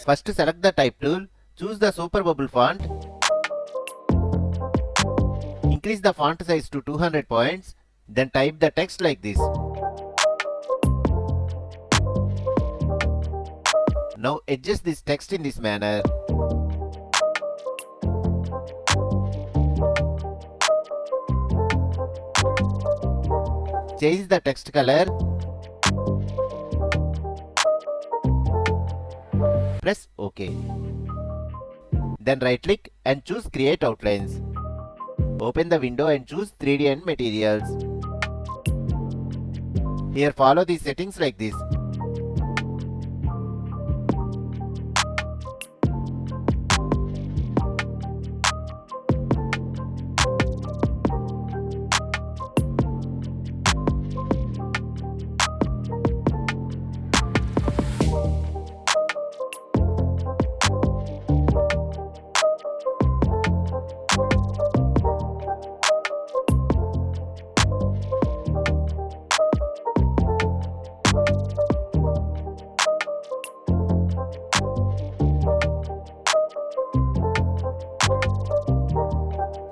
First select the type tool, choose the super bubble font, increase the font size to 200 points, then type the text like this. Now adjust this text in this manner. Change the text color. Press OK. Then right click and choose Create Outlines. Open the window and choose 3D and Materials. Here follow these settings like this.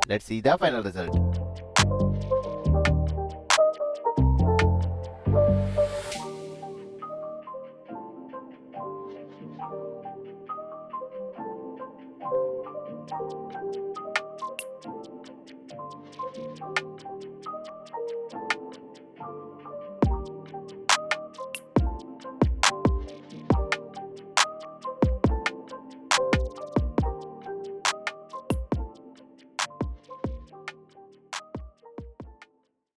Let's see the final result.